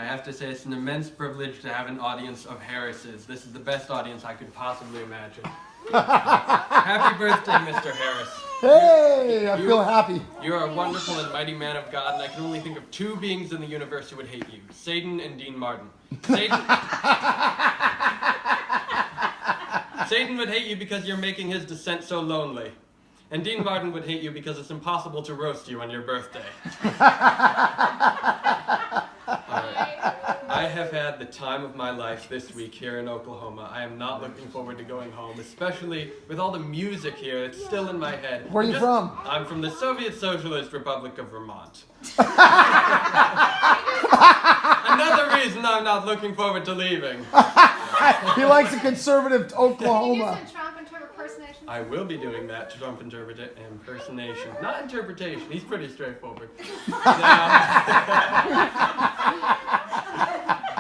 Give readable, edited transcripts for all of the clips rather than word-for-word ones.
I have to say it's an immense privilege to have an audience of Harrises. This is the best audience I could possibly imagine. Happy birthday, Mr. Harris. Hey, I feel happy. You are a wonderful and mighty man of God, and I can only think of two beings in the universe who would hate you, Satan and Dean Martin. Satan would hate you because you're making his descent so lonely. And Dean Martin would hate you because it's impossible to roast you on your birthday. I have had the time of my life this week here in Oklahoma. I am not looking forward to going home, especially with all the music here. It's still in my head. Where are you from? I'm from the Soviet Socialist Republic of Vermont. Another reason I'm not looking forward to leaving. He likes a conservative Oklahoma. Can you do some Trump impersonation? I will be doing that Trump impersonation. Not interpretation. He's pretty straightforward.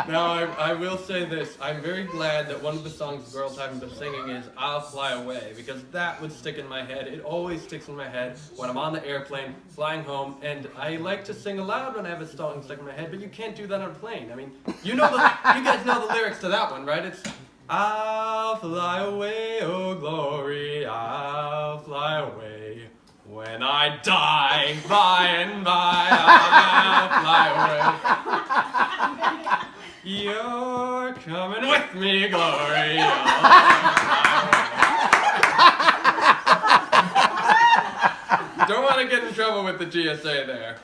Now, I will say this. I'm very glad that one of the songs the girls haven't been singing is I'll Fly Away, because that would stick in my head. It always sticks in my head when I'm on the airplane, flying home, and I like to sing aloud when I have a song stuck in my head, but you can't do that on a plane. I mean, you guys know the lyrics to that one, right? It's I'll fly away, oh glory, I'll fly away. When I die, by and by, I'll fly away. You're coming with me, glory. Don't want to get in trouble with the GSA there.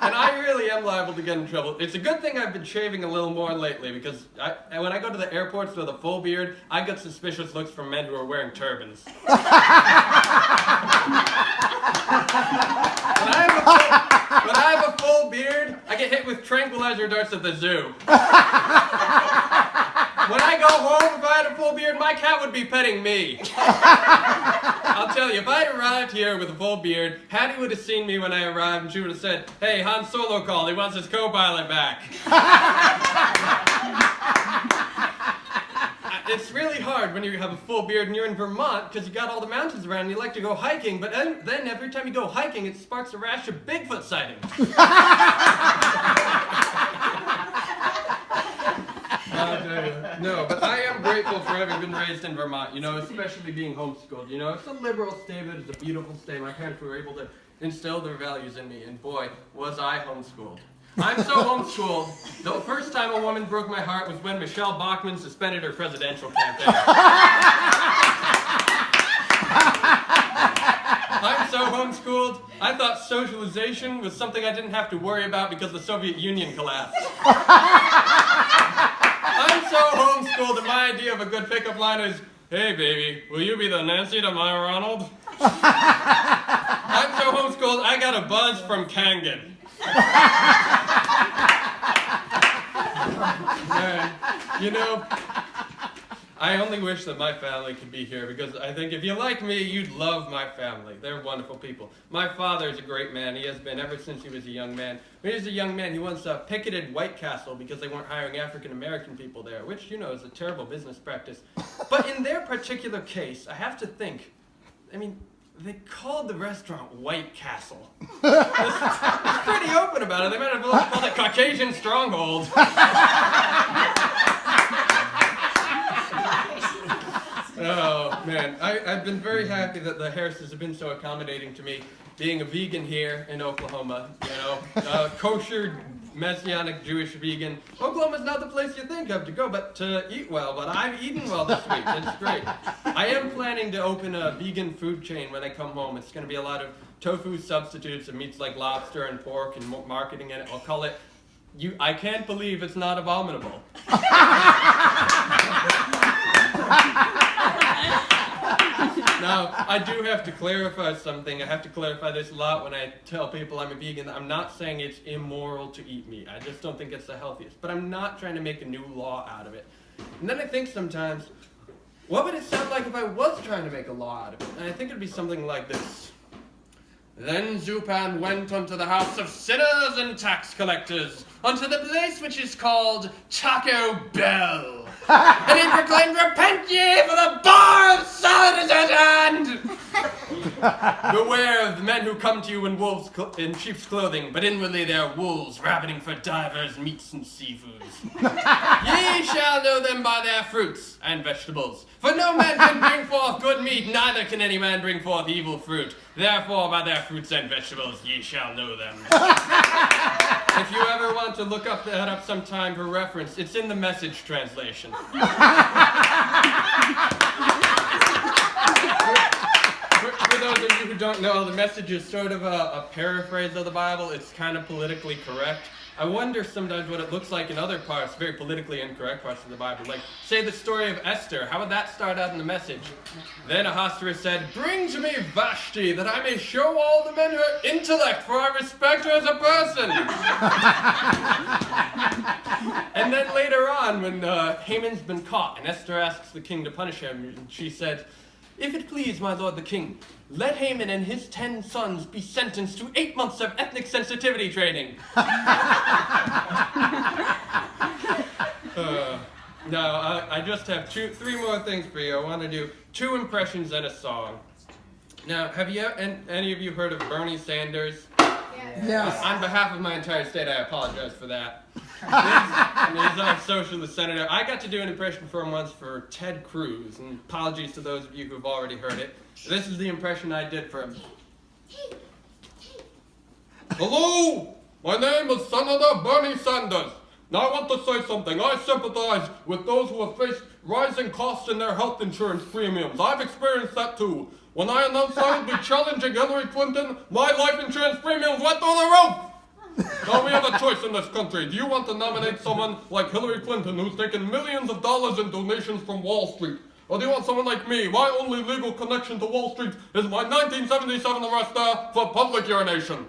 And I really am liable to get in trouble. It's a good thing I've been shaving a little more lately, because when I go to the airports with a full beard, I get suspicious looks from men who are wearing turbans. When I have a full beard, I get hit with tranquilizer darts at the zoo. When I go home, if I had a full beard, my cat would be petting me. I'll tell you, if I'd arrived here with a full beard, Hattie would have seen me when I arrived, and she would have said, "Hey, Han Solo called. He wants his co-pilot back." It's really hard when you have a full beard and you're in Vermont, because you got all the mountains around and you like to go hiking, but then every time you go hiking, it sparks a rash of Bigfoot sightings. No, but I am grateful for having been raised in Vermont, especially being homeschooled. It's a liberal state, but it's a beautiful state. My parents were able to instill their values in me, and boy, was I homeschooled. I'm so homeschooled, the first time a woman broke my heart was when Michelle Bachmann suspended her presidential campaign. I'm so homeschooled, I thought socialization was something I didn't have to worry about because the Soviet Union collapsed. I'm so homeschooled, and my idea of a good pickup line is, "Hey baby, will you be the Nancy to my Ronald?" I'm so homeschooled, I got a buzz from Kangen. And, I only wish that my family could be here, because I think if you like me, you'd love my family. They're wonderful people. My father's a great man. He has been ever since he was a young man. When he was a young man, he once picketed White Castle because they weren't hiring African-American people there, which, is a terrible business practice. But in their particular case, I have to think, they called the restaurant White Castle. It's pretty open about it. They might have called it Caucasian Stronghold. Oh, man. I've been very happy that the Harrises have been so accommodating to me, being a vegan here in Oklahoma, kosher, Messianic, Jewish vegan. Oklahoma's not the place you think of to go but to eat well, but I've eaten well this week. It's great. I am planning to open a vegan food chain when I come home. It's going to be a lot of tofu substitutes and meats like lobster and pork and marketing in it. I'll call it, I can't believe it's not abominable. Now, I do have to clarify something. I have to clarify this a lot when I tell people I'm a vegan. I'm not saying it's immoral to eat meat. I just don't think it's the healthiest. But I'm not trying to make a new law out of it. And then I think sometimes, what would it sound like if I was trying to make a law out of it? And I think it'd be something like this. Then Zupan went unto the house of sinners and tax collectors, unto the place which is called Taco Bell. And he proclaimed, "Repent ye, for the bar of Solid is at hand!" Beware of the men who come to you in sheep's clothing, but inwardly they are wolves, ravening for divers meats and seafoods. Ye shall know them by their fruits and vegetables. For no man can bring forth good meat, neither can any man bring forth evil fruit. Therefore by their fruits and vegetables ye shall know them. If you ever want to look that up sometime for reference, it's in the Message translation. For those of you who don't know, the Message is sort of a paraphrase of the Bible. It's kind of politically correct. I wonder sometimes what it looks like in other parts, very politically incorrect parts of the Bible. Like, say the story of Esther. How would that start out in the Message? Then Ahasuerus said, "Bring to me Vashti, that I may show all the men her intellect, for I respect her as a person." And then later on, when Haman's been caught, and Esther asks the king to punish him, and she said, "If it please my lord the king, let Haman and his 10 sons be sentenced to 8 months of ethnic sensitivity training." Now, I just have 3 more things for you. I want to do 2 impressions and a song. Now, have any of you heard of Bernie Sanders? Yes. On behalf of my entire state, I apologize for that. He's our socialist senator. I got to do an impression for him once for Ted Cruz, and apologies to those of you who've already heard it. This is the impression I did for him. "Hello, my name is Senator Bernie Sanders. Now I want to say something. I sympathize with those who have faced rising costs in their health insurance premiums. I've experienced that too. When I announced I would be challenging Hillary Clinton, my life insurance premiums went through the roof. Now we have a choice in this country. Do you want to nominate someone like Hillary Clinton, who's taken millions of dollars in donations from Wall Street? Or do you want someone like me? My only legal connection to Wall Street is my 1977 arrest for public urination."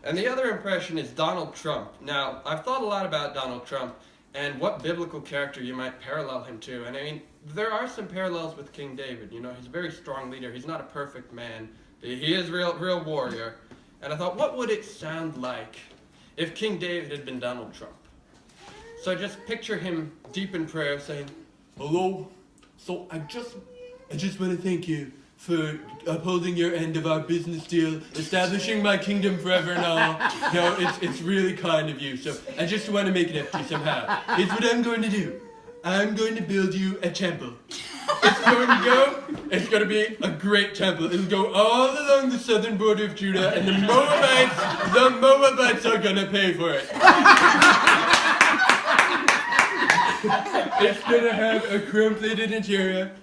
And the other impression is Donald Trump. Now, I've thought a lot about Donald Trump and what biblical character you might parallel him to. And I mean, there are some parallels with King David. You know, he's a very strong leader. He's not a perfect man. He is a real warrior. And I thought, what would it sound like if King David had been Donald Trump? So just picture him deep in prayer saying, "Hello, so I just want to thank you for upholding your end of our business deal, establishing my kingdom forever and all. You know, it's really kind of you. So I just want to make it up to you somehow. Here's what I'm going to do. I'm going to build you a temple. It's going to be a great temple. It'll go all along the southern border of Judah, and the Moabites are going to pay for it. It's going to have a chrome-plated interior.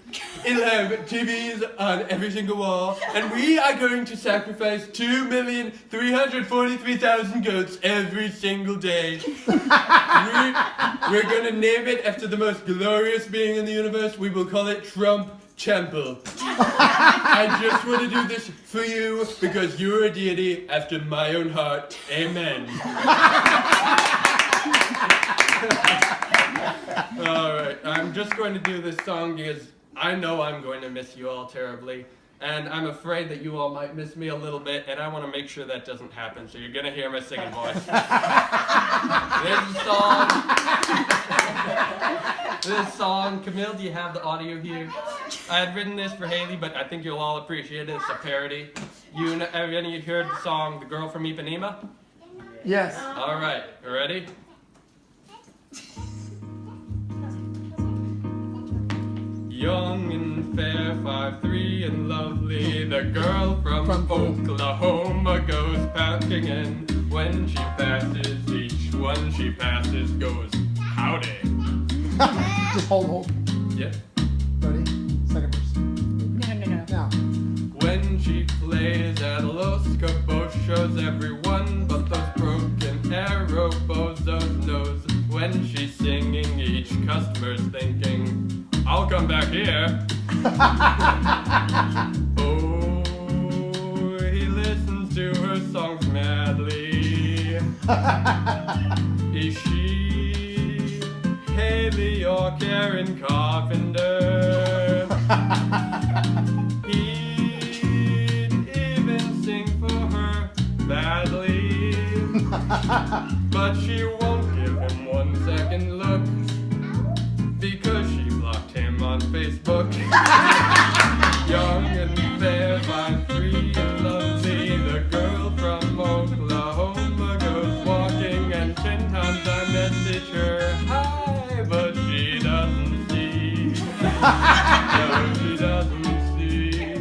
It'll have TVs on every single wall, and we are going to sacrifice 2,343,000 goats every single day. We're going to name it after the most glorious being in the universe. We will call it Trump Temple. I just want to do this for you because you're a deity after my own heart. Amen." Alright, I'm just going to do this song because I know I'm going to miss you all terribly, and I'm afraid that you all might miss me a little bit, and I want to make sure that doesn't happen, so you're going to hear my singing voice. This song, Camille, do you have the audio here? I had written this for Haley, but I think you'll all appreciate it. It's a parody. Have any of you heard the song, The Girl from Ipanema? Yes. Alright, you ready? Young and fair, 5'3" and lovely, the girl from Oklahoma goes packing in. When she passes, each one she passes goes, "Howdy." Just hold. Yeah. Ready? Second verse. No. Now. When she plays at Los Cabos, shows everyone but those broken arrow bozos knows. When she's singing, each customer's thinking, "I'll come back here." Oh, he listens to her songs madly. Is she Haley or Karen Carpenter? He'd even sing for her badly. But but she won't give him 1 second look because she blocked him on Facebook. Young and fair, 5'3" and lovely, the girl from Oklahoma goes walking, and 10 times I message her hi, but she doesn't see. No, she doesn't see.